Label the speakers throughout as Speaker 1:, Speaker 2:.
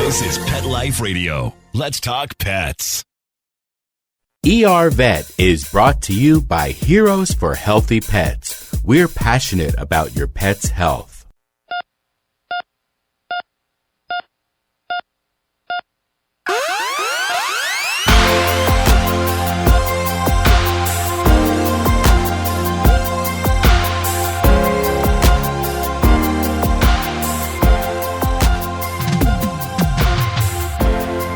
Speaker 1: This is Pet Life Radio. Let's talk pets.
Speaker 2: ER Vet is brought to you by Heroes for Healthy Pets. We're passionate about your pet's health.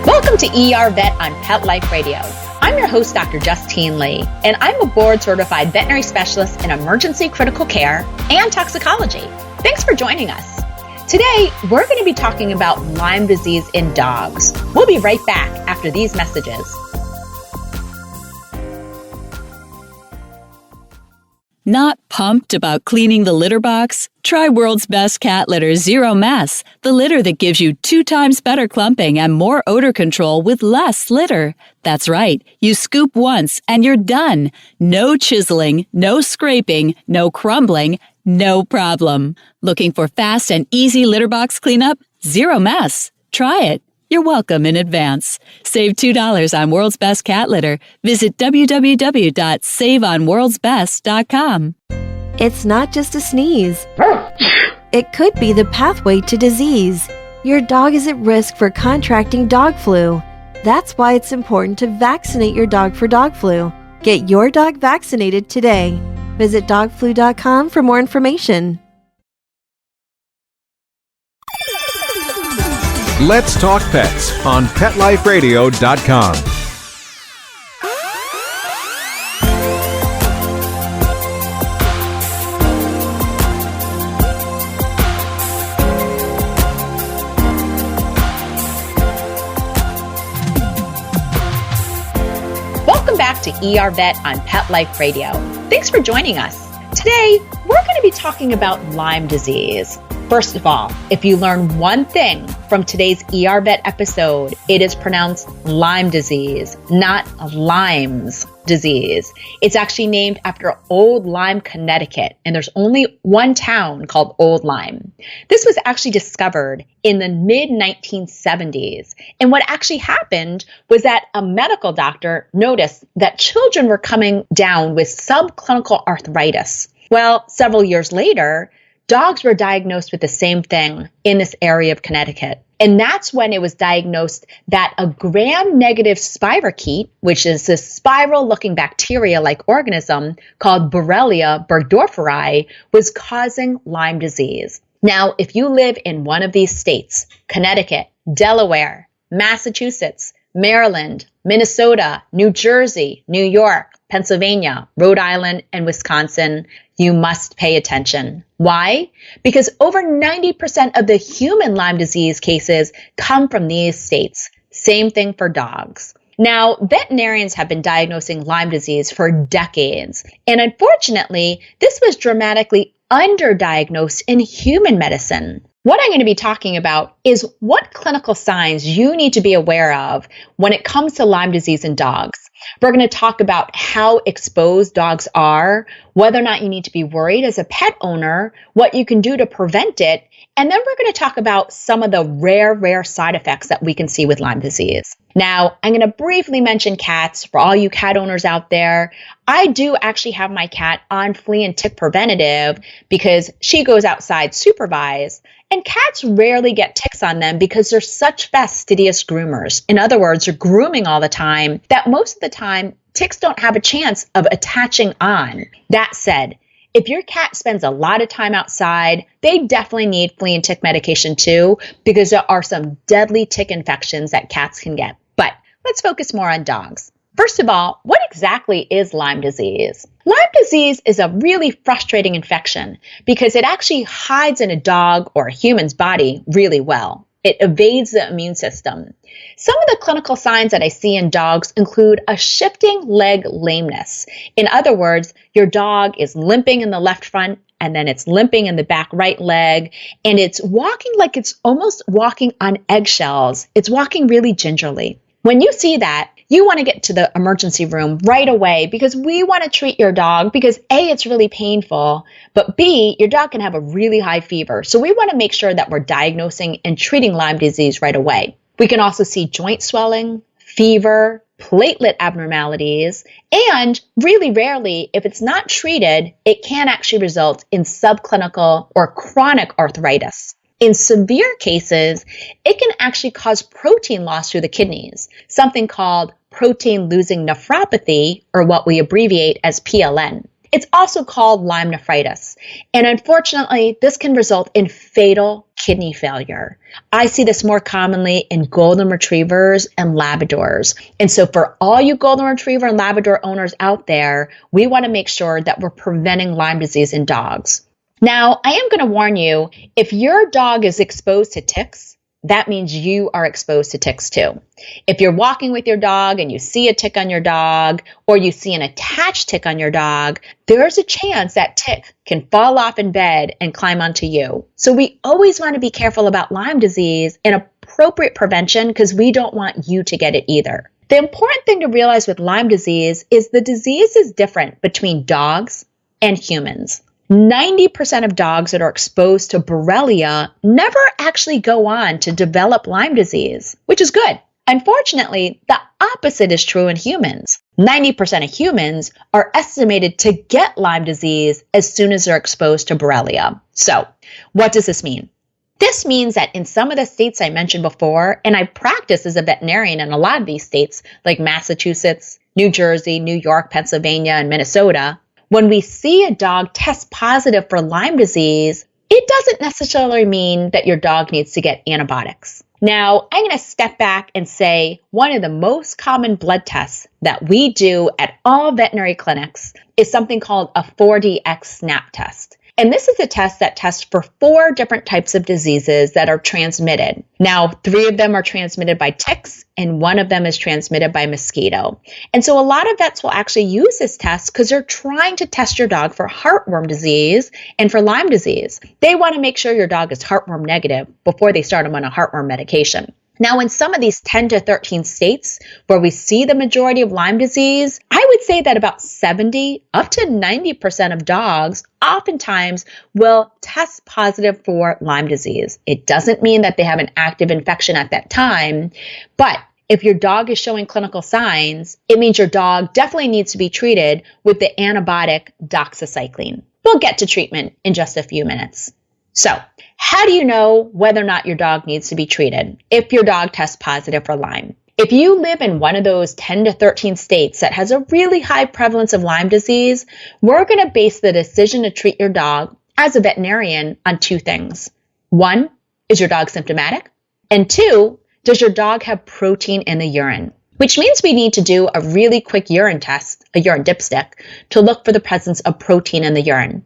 Speaker 3: Welcome to ER Vet on Pet Life Radio. I'm your host, Dr. Justine Lee, and I'm a board-certified veterinary specialist in emergency critical care and toxicology. Thanks for joining us. Today, we're going to be talking about Lyme disease in dogs. We'll be right back after these messages.
Speaker 4: Not pumped about cleaning the litter box? Try World's Best Cat Litter Zero Mess, the litter that gives you 2 times better clumping and more odor control with less litter. That's right. You scoop once and you're done. No chiseling, no scraping, no crumbling, no problem. Looking for fast and easy litter box cleanup? Zero Mess. Try it. You're welcome in advance. Save $2 on World's Best Cat Litter. Visit www.saveonworldsbest.com.
Speaker 5: It's not just a sneeze. It could be the pathway to disease. Your dog is at risk for contracting dog flu. That's why it's important to vaccinate your dog for dog flu. Get your dog vaccinated today. Visit dogflu.com for more information.
Speaker 6: Let's Talk Pets on PetLifeRadio.com.
Speaker 3: Welcome back to ER Vet on Pet Life Radio. Thanks for joining us. Today, we're going to be talking about Lyme disease. First of all, if you learn one thing from today's ER Vet episode, it is pronounced Lyme disease, not Lyme's disease. It's actually named after Old Lyme, Connecticut, and there's only one town called Old Lyme. This was actually discovered in the mid-1970s. And what actually happened was that a medical doctor noticed that children were coming down with subclinical arthritis. Well, several years later, dogs were diagnosed with the same thing in this area of Connecticut. And that's when it was diagnosed that a gram-negative spirochete, which is this spiral-looking bacteria-like organism called Borrelia burgdorferi, was causing Lyme disease. Now, if you live in one of these states, Connecticut, Delaware, Massachusetts, Maryland, Minnesota, New Jersey, New York, Pennsylvania, Rhode Island, and Wisconsin, you must pay attention. Why? Because over 90% of the human Lyme disease cases come from these states. Same thing for dogs. Now, veterinarians have been diagnosing Lyme disease for decades, and unfortunately, this was dramatically underdiagnosed in human medicine. What I'm going to be talking about is what clinical signs you need to be aware of when it comes to Lyme disease in dogs. We're going to talk about how exposed dogs are, whether or not you need to be worried as a pet owner, what you can do to prevent it, and then we're going to talk about some of the rare side effects that we can see with Lyme disease. Now, I'm going to briefly mention cats for all you cat owners out there. I do actually have my cat on flea and tick preventative because she goes outside supervised, and cats rarely get ticks on them because they're such fastidious groomers. In other words, they're grooming all the time that most of the time ticks don't have a chance of attaching on. That said, if your cat spends a lot of time outside, they definitely need flea and tick medication too, because there are some deadly tick infections that cats can get. But let's focus more on dogs. First of all, what exactly is Lyme disease? Lyme disease is a really frustrating infection because it actually hides in a dog or a human's body really well. It evades the immune system. Some of the clinical signs that I see in dogs include a shifting leg lameness. In other words, your dog is limping in the left front and then it's limping in the back right leg, and it's walking like it's almost walking on eggshells. It's walking really gingerly. When you see that, you want to get to the emergency room right away because we want to treat your dog because A, it's really painful, but B, your dog can have a really high fever. So we want to make sure that we're diagnosing and treating Lyme disease right away. We can also see joint swelling, fever, platelet abnormalities, and really rarely, if it's not treated, it can actually result in subclinical or chronic arthritis. In severe cases, it can actually cause protein loss through the kidneys, something called protein-losing nephropathy, or what we abbreviate as PLN. It's also called Lyme nephritis, and unfortunately, this can result in fatal kidney failure. I see this more commonly in golden retrievers and Labradors. And so for all you golden retriever and Labrador owners out there, we want to make sure that we're preventing Lyme disease in dogs. Now, I am going to warn you, if your dog is exposed to ticks, that means you are exposed to ticks too. If you're walking with your dog and you see a tick on your dog, or you see an attached tick on your dog, there's a chance that tick can fall off in bed and climb onto you. So we always want to be careful about Lyme disease and appropriate prevention because we don't want you to get it either. The important thing to realize with Lyme disease is the disease is different between dogs and humans. 90% of dogs that are exposed to Borrelia never actually go on to develop Lyme disease, which is good. Unfortunately, the opposite is true in humans. 90% of humans are estimated to get Lyme disease as soon as they're exposed to Borrelia. So, what does this mean? This means that in some of the states I mentioned before, and I practice as a veterinarian in a lot of these states like Massachusetts, New Jersey, New York, Pennsylvania, and Minnesota, when we see a dog test positive for Lyme disease, it doesn't necessarily mean that your dog needs to get antibiotics. Now, I'm going to step back and say one of the most common blood tests that we do at all veterinary clinics is something called a 4DX SNAP test. And this is a test that tests for 4 different types of diseases that are transmitted. Now, 3 of them are transmitted by ticks, and 1 of them is transmitted by mosquito. And so a lot of vets will actually use this test because they're trying to test your dog for heartworm disease and for Lyme disease. They want to make sure your dog is heartworm negative before they start them on a heartworm medication. Now, in some of these 10 to 13 states where we see the majority of Lyme disease, I would say that about 70 up to 90% of dogs oftentimes will test positive for Lyme disease. It doesn't mean that they have an active infection at that time, but if your dog is showing clinical signs, it means your dog definitely needs to be treated with the antibiotic doxycycline. We'll get to treatment in just a few minutes. So, how do you know whether or not your dog needs to be treated if your dog tests positive for Lyme? If you live in one of those 10 to 13 states that has a really high prevalence of Lyme disease, we're going to base the decision to treat your dog as a veterinarian on 2 things. 1, is your dog symptomatic? And 2, does your dog have protein in the urine? Which means we need to do a really quick urine test, a urine dipstick, to look for the presence of protein in the urine.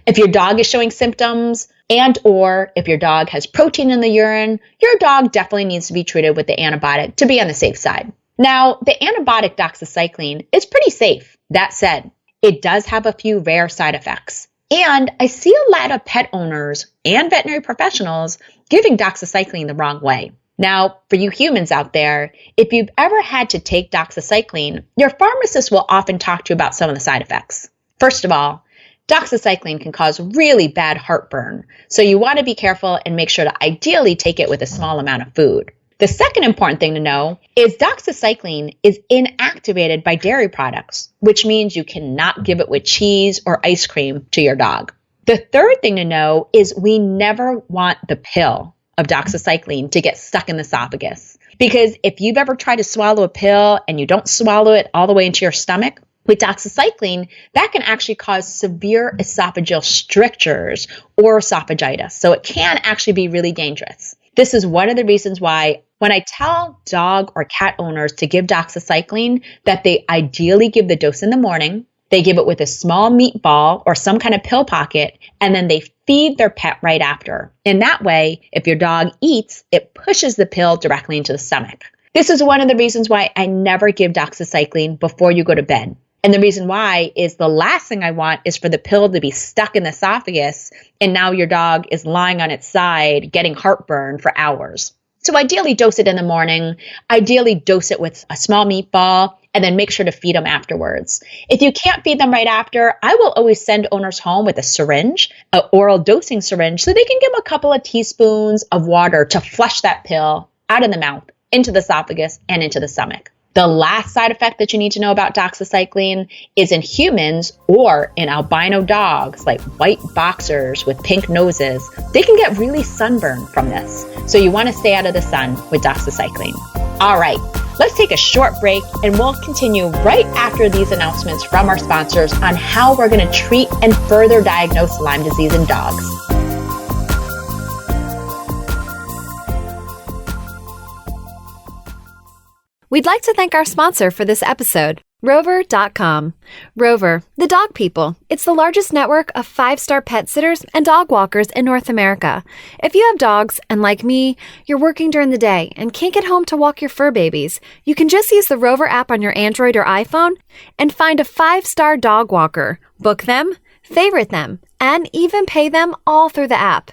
Speaker 3: If your dog is showing symptoms and or if your dog has protein in the urine, your dog definitely needs to be treated with the antibiotic to be on the safe side. Now, the antibiotic doxycycline is pretty safe. That said, it does have a few rare side effects. And I see a lot of pet owners and veterinary professionals giving doxycycline the wrong way. Now, for you humans out there, if you've ever had to take doxycycline, your pharmacist will often talk to you about some of the side effects. First of all, doxycycline can cause really bad heartburn, so you want to be careful and make sure to ideally take it with a small amount of food. The second important thing to know is doxycycline is inactivated by dairy products, which means you cannot give it with cheese or ice cream to your dog. The third thing to know is we never want the pill of doxycycline to get stuck in the esophagus. Because if you've ever tried to swallow a pill and you don't swallow it all the way into your stomach, with doxycycline, that can actually cause severe esophageal strictures or esophagitis. So it can actually be really dangerous. This is one of the reasons why when I tell dog or cat owners to give doxycycline, that they ideally give the dose in the morning, they give it with a small meatball or some kind of pill pocket, and then they feed their pet right after. In that way, if your dog eats, it pushes the pill directly into the stomach. This is one of the reasons why I never give doxycycline before you go to bed. And the reason why is the last thing I want is for the pill to be stuck in the esophagus, and now your dog is lying on its side getting heartburn for hours. So ideally dose it in the morning, ideally dose it with a small meatball, and then make sure to feed them afterwards. If you can't feed them right after, I will always send owners home with a syringe, an oral dosing syringe, so they can give them a couple of teaspoons of water to flush that pill out of the mouth into the esophagus, and into the stomach. The last side effect that you need to know about doxycycline is in humans or in albino dogs like white boxers with pink noses. They can get really sunburned from this. So you want to stay out of the sun with doxycycline. All right, let's take a short break and we'll continue right after these announcements from our sponsors on how we're going to treat and further diagnose Lyme disease in dogs.
Speaker 5: We'd like to thank our sponsor for this episode, Rover.com. Rover, the dog people. It's the largest network of 5-star pet sitters and dog walkers in North America. If you have dogs, and like me, you're working during the day and can't get home to walk your fur babies, you can just use the Rover app on your Android or iPhone and find a 5-star dog walker. Book them, favorite them, and even pay them all through the app.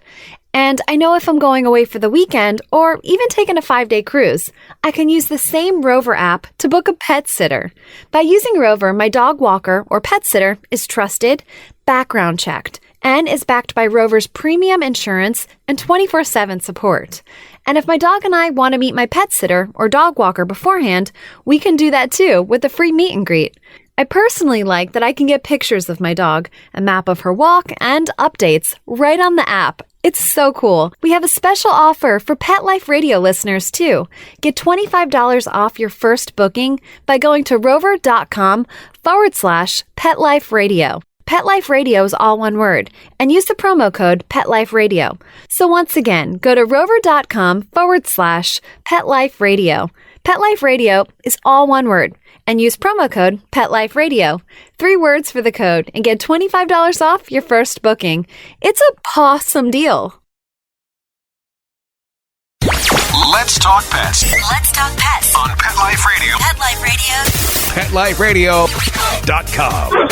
Speaker 5: And I know if I'm going away for the weekend or even taking a 5-day cruise, I can use the same Rover app to book a pet sitter. By using Rover, my dog walker or pet sitter is trusted, background checked, and is backed by Rover's premium insurance and 24/7 support. And if my dog and I want to meet my pet sitter or dog walker beforehand, we can do that too with a free meet and greet. I personally like that I can get pictures of my dog, a map of her walk, and updates right on the app. It's so cool. We have a special offer for Pet Life Radio listeners too. Get $25 off your first booking by going to rover.com/Pet Life Radio. Pet Life Radio is all one word, and use the promo code Pet Life Radio. So once again, go to rover.com/Pet Life Radio. Pet Life Radio is all one word, and use promo code Pet Life Radio. 3 words for the code, and get $25 off your first booking. It's a pawsome deal.
Speaker 1: Let's talk pets.
Speaker 7: Let's talk pets
Speaker 1: On Pet Life Radio.
Speaker 7: Pet Life Radio.
Speaker 1: PetLifeRadio.com.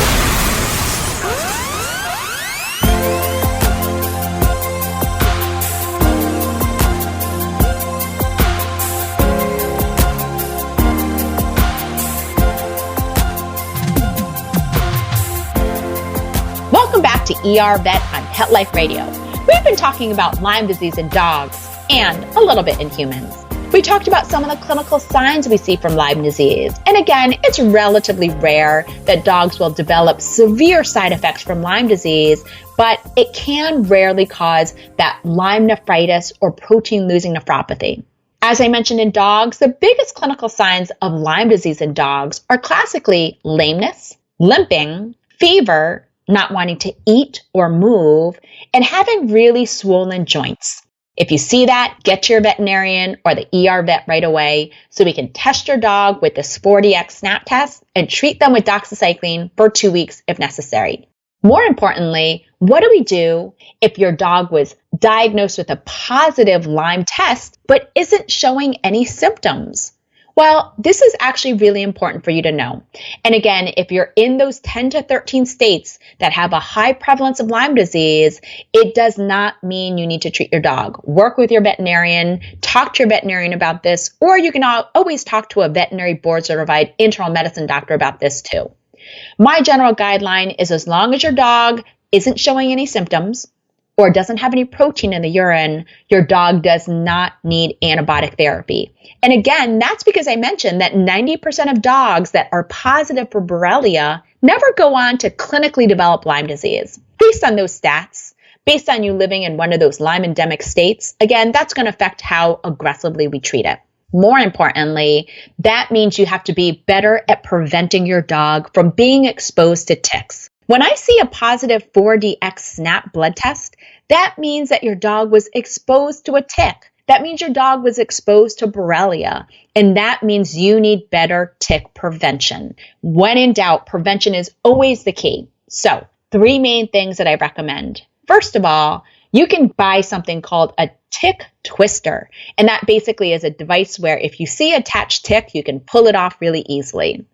Speaker 3: Welcome back to ER Vet on Pet Life Radio. We've been talking about Lyme disease in dogs and a little bit in humans. We talked about some of the clinical signs we see from Lyme disease. And again, it's relatively rare that dogs will develop severe side effects from Lyme disease, but it can rarely cause that Lyme nephritis or protein-losing nephropathy. As I mentioned in dogs, the biggest clinical signs of Lyme disease in dogs are classically lameness, limping, fever, not wanting to eat or move, and having really swollen joints. If you see that, get to your veterinarian or the ER vet right away so we can test your dog with this 4DX SNAP test and treat them with doxycycline for 2 weeks if necessary. More importantly, what do we do if your dog was diagnosed with a positive Lyme test but isn't showing any symptoms? Well, this is actually really important for you to know. And again, if you're in those 10 to 13 states that have a high prevalence of Lyme disease, it does not mean you need to treat your dog. Work with your veterinarian, talk to your veterinarian about this, or you can always talk to a veterinary board certified internal medicine doctor about this too. My general guideline is as long as your dog isn't showing any symptoms or doesn't have any protein in the urine, your dog does not need antibiotic therapy. And again, that's because I mentioned that 90% of dogs that are positive for Borrelia never go on to clinically develop Lyme disease. Based on those stats, based on you living in one of those Lyme endemic states, again, that's going to affect how aggressively we treat it. More importantly, that means you have to be better at preventing your dog from being exposed to ticks. When I see a positive 4DX SNAP blood test, that means that your dog was exposed to a tick. That means your dog was exposed to Borrelia, and that means you need better tick prevention. When in doubt, prevention is always the key. So, 3 main things that I recommend. First of all, you can buy something called a tick twister, and that basically is a device where if you see an attached tick, you can pull it off really easily.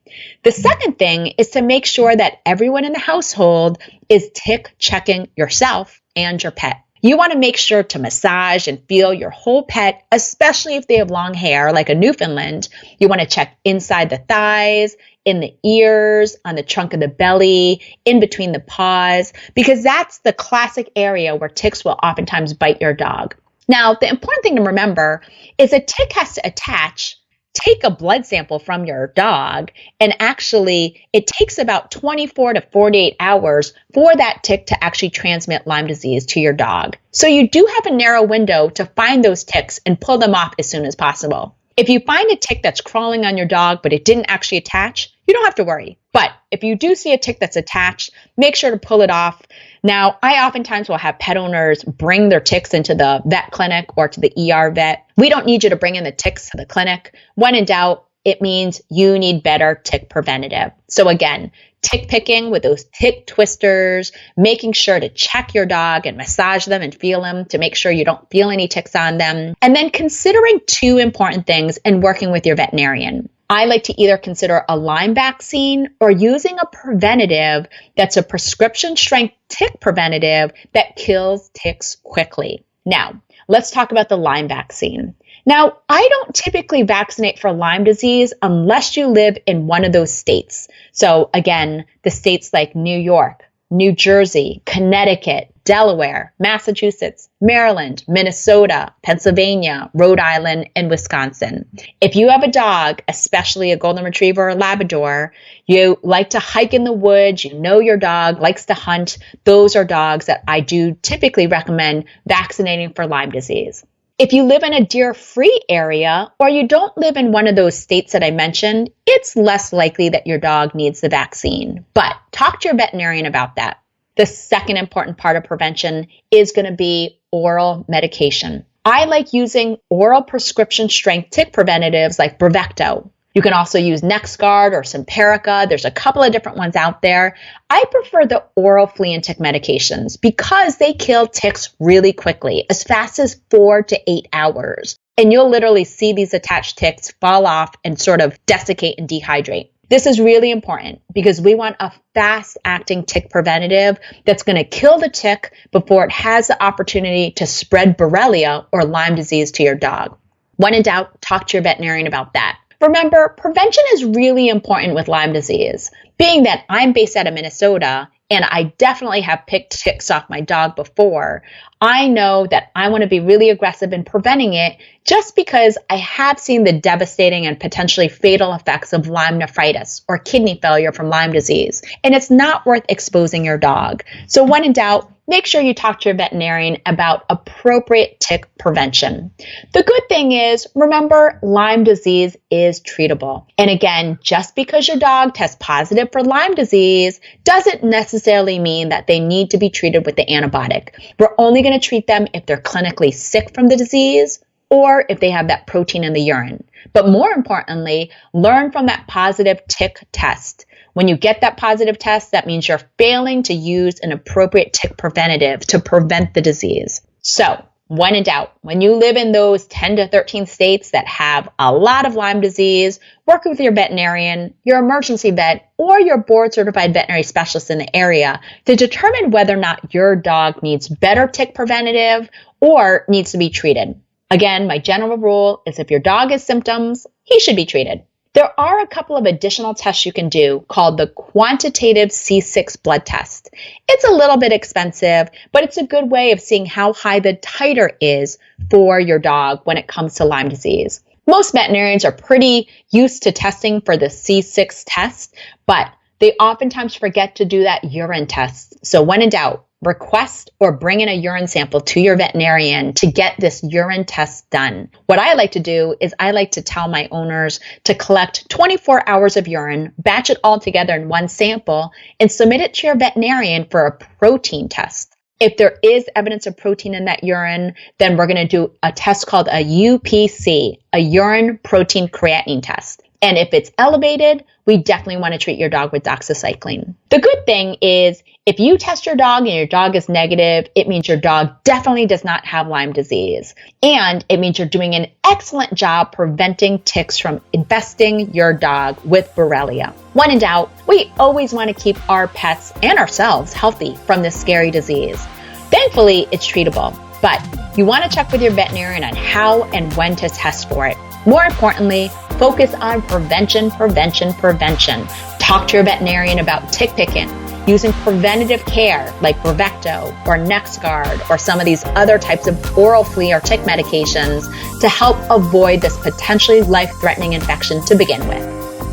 Speaker 3: The second thing is to make sure that everyone in the household is tick checking yourself and your pet. You want to make sure to massage and feel your whole pet, especially if they have long hair like a Newfoundland. You want to check inside the thighs, in the ears, on the trunk of the belly, in between the paws, because that's the classic area where ticks will oftentimes bite your dog. Now, the important thing to remember is a tick has to attach, take a blood sample from your dog, and actually it takes about 24 to 48 hours for that tick to actually transmit Lyme disease to your dog. So you do have a narrow window to find those ticks and pull them off as soon as possible. If you find a tick that's crawling on your dog, but it didn't actually attach, you don't have to worry. But if you do see a tick that's attached, make sure to pull it off. Now, I oftentimes will have pet owners bring their ticks into the vet clinic or to the ER vet. We don't need you to bring in the ticks to the clinic. When in doubt, it means you need better tick preventative. So again, tick picking with those tick twisters, making sure to check your dog and massage them and feel them to make sure you don't feel any ticks on them. And then considering two important things and working with your veterinarian. I like to either consider a Lyme vaccine or using a preventative that's a prescription strength tick preventative that kills ticks quickly. Now, let's talk about the Lyme vaccine. Now, I don't typically vaccinate for Lyme disease unless you live in one of those states. So again, the states like New York, New Jersey, Connecticut, Delaware, Massachusetts, Maryland, Minnesota, Pennsylvania, Rhode Island, and Wisconsin. If you have a dog, especially a golden retriever or Labrador, you like to hike in the woods, you know your dog likes to hunt, those are dogs that I do typically recommend vaccinating for Lyme disease. If you live in a deer-free area or you don't live in one of those states that I mentioned, it's less likely that your dog needs the vaccine. But talk to your veterinarian about that. The second important part of prevention is going to be oral medication. I like using oral prescription strength tick preventatives like Bravecto. You can also use NexGard or Simparica. There's a couple of different ones out there. I prefer the oral flea and tick medications because they kill ticks really quickly, as fast as 4 to 8 hours. And you'll literally see these attached ticks fall off and sort of desiccate and dehydrate. This is really important because we want a fast-acting tick preventative that's going to kill the tick before it has the opportunity to spread Borrelia or Lyme disease to your dog. When in doubt, talk to your veterinarian about that. Remember, prevention is really important with Lyme disease. Being that I'm based out of Minnesota and I definitely have picked ticks off my dog before, I know that I want to be really aggressive in preventing it just because I have seen the devastating and potentially fatal effects of Lyme nephritis or kidney failure from Lyme disease. And it's not worth exposing your dog. So when in doubt, make sure you talk to your veterinarian about appropriate tick prevention. The good thing is, remember, Lyme disease is treatable. And again, just because your dog tests positive for Lyme disease doesn't necessarily mean that they need to be treated with the antibiotic. We're only going to treat them if they're clinically sick from the disease or if they have that protein in the urine. But more importantly, learn from that positive tick test. When you get that positive test, that means you're failing to use an appropriate tick preventative to prevent the disease. So, when in doubt, when you live in those 10 to 13 states that have a lot of Lyme disease, work with your veterinarian, your emergency vet, or your board-certified veterinary specialist in the area to determine whether or not your dog needs better tick preventative or needs to be treated. Again, my general rule is if your dog has symptoms, he should be treated. There are a couple of additional tests you can do called the quantitative C6 blood test. It's a little bit expensive, but it's a good way of seeing how high the titer is for your dog when it comes to Lyme disease. Most veterinarians are pretty used to testing for the C6 test, but they oftentimes forget to do that urine test. So when in doubt, request or bring in a urine sample to your veterinarian to get this urine test done. What I like to do is I like to tell my owners to collect 24 hours of urine, batch it all together in one sample, and submit it to your veterinarian for a protein test. If there is evidence of protein in that urine, then we're going to do a test called a UPC, a urine protein creatinine test. And if it's elevated, we definitely want to treat your dog with doxycycline. The good thing is if you test your dog and your dog is negative, it means your dog definitely does not have Lyme disease. And it means you're doing an excellent job preventing ticks from infesting your dog with Borrelia. When in doubt, we always want to keep our pets and ourselves healthy from this scary disease. Thankfully, it's treatable, but you want to check with your veterinarian on how and when to test for it. More importantly, focus on prevention. Talk to your veterinarian about tick picking, using preventative care like Brevecto or NexGard or some of these other types of oral flea or tick medications to help avoid this potentially life-threatening infection to begin with.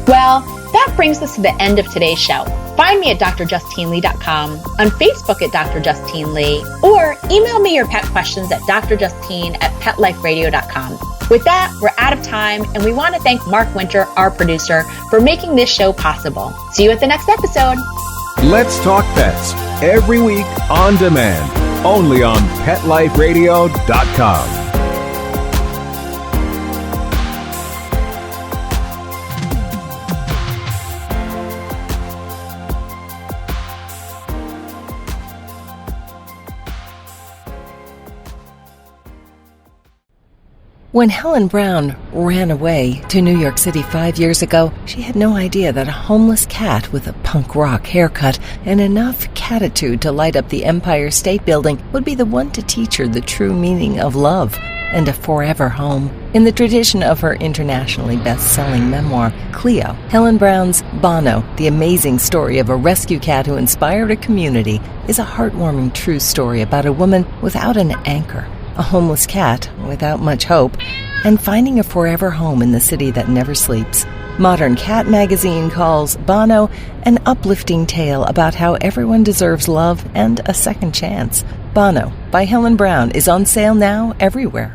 Speaker 3: Well, that brings us to the end of today's show. Find me at drjustinelee.com, on Facebook at Dr. Justine Lee, or email me your pet questions at drjustine@petliferadio.com. With that, we're out of time, and we want to thank Mark Winter, our producer, for making this show possible. See you at the next episode.
Speaker 6: Let's Talk Pets, every week on demand, only on PetLifeRadio.com.
Speaker 8: When Helen Brown ran away to New York City 5 years ago, she had no idea that a homeless cat with a punk rock haircut and enough catitude to light up the Empire State Building would be the one to teach her the true meaning of love and a forever home. In the tradition of her internationally best-selling memoir, Cleo, Helen Brown's Bono, the amazing story of a rescue cat who inspired a community, is a heartwarming true story about a woman without an anchor, a homeless cat without much hope, and finding a forever home in the city that never sleeps. Modern Cat magazine calls Bono an uplifting tale about how everyone deserves love and a second chance. Bono by Helen Brown is on sale now everywhere.